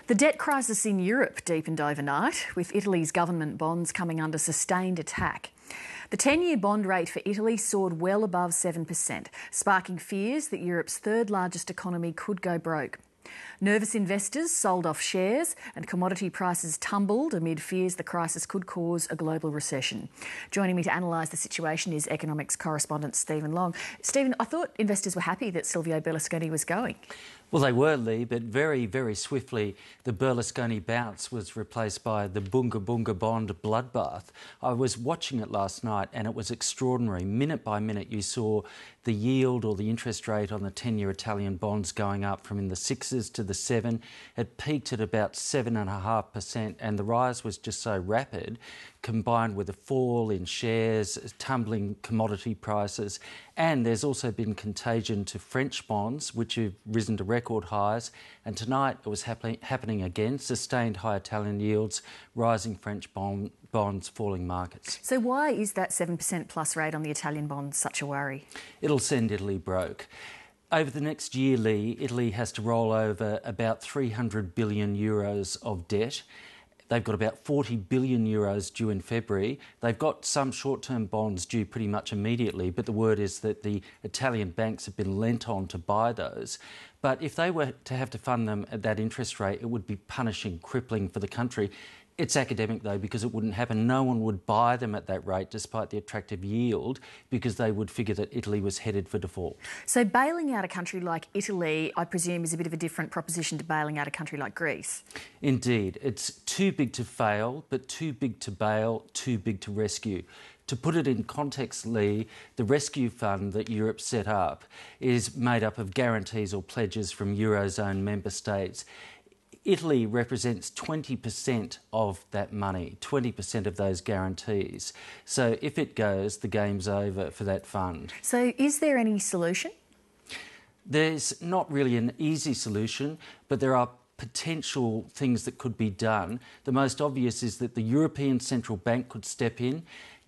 The debt crisis in Europe deepened overnight, with Italy's government bonds coming under sustained attack. The 10-year bond rate for Italy soared well above 7%, sparking fears that Europe's third largest economy could go broke. Nervous investors sold off shares and commodity prices tumbled amid fears the crisis could cause a global recession. Joining me to analyse the situation is economics correspondent Stephen Long. Stephen, I thought investors were happy that Silvio Berlusconi was going. Well, they were, Lee, but very, very swiftly the Berlusconi bounce was replaced by the Bunga Bunga bond bloodbath. I was watching it last night and it was extraordinary. Minute by minute you saw the yield or the interest rate on the 10-year Italian bonds going up from in the 6s to the 7. It peaked at about 7.5% and the rise was just so rapid, combined with a fall in shares, tumbling commodity prices, and there's also been contagion to French bonds, which have risen to record highs, and tonight it was happening again, sustained high Italian yields, rising French bonds, falling markets. So why is that 7% plus rate on the Italian bonds such a worry? It'll send Italy broke. Over the next year, Lee, Italy has to roll over about 300 billion euros of debt. They've got about 40 billion euros due in February. They've got some short-term bonds due pretty much immediately, but the word is that the Italian banks have been lent on to buy those. But if they were to have to fund them at that interest rate, it would be punishing, crippling for the country. It's academic, though, because it wouldn't happen. No one would buy them at that rate, despite the attractive yield, because they would figure that Italy was headed for default. So bailing out a country like Italy, I presume, is a bit of a different proposition to bailing out a country like Greece. Indeed. It's too big to fail, but too big to bail, too big to rescue. To put it in context, Lee, the rescue fund that Europe set up is made up of guarantees or pledges from Eurozone member states. Italy represents 20% of that money, 20% of those guarantees. So if it goes, the game's over for that fund. So is there any solution? There's not really an easy solution, but there are potential things that could be done. The most obvious is that the European Central Bank could step in,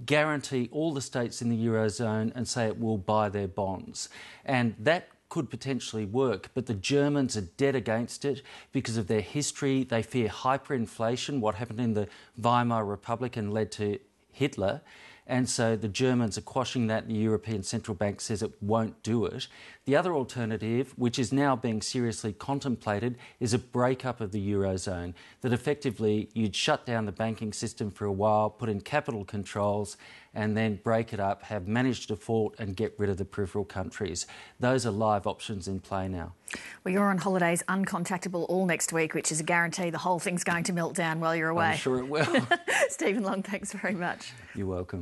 guarantee all the states in the Eurozone and say it will buy their bonds. And that could potentially work, but the Germans are dead against it because of their history. They fear hyperinflation, what happened in the Weimar Republic and led to Hitler. And so the Germans are quashing that. The European Central Bank says it won't do it. The other alternative, which is now being seriously contemplated, is a breakup of the Eurozone, that effectively you'd shut down the banking system for a while, put in capital controls, and then break it up, have managed default and get rid of the peripheral countries. Those are live options in play now. Well, you're on holidays uncontactable all next week, which is a guarantee the whole thing's going to melt down while you're away. I'm sure it will. Stephen Long, thanks very much. You're welcome.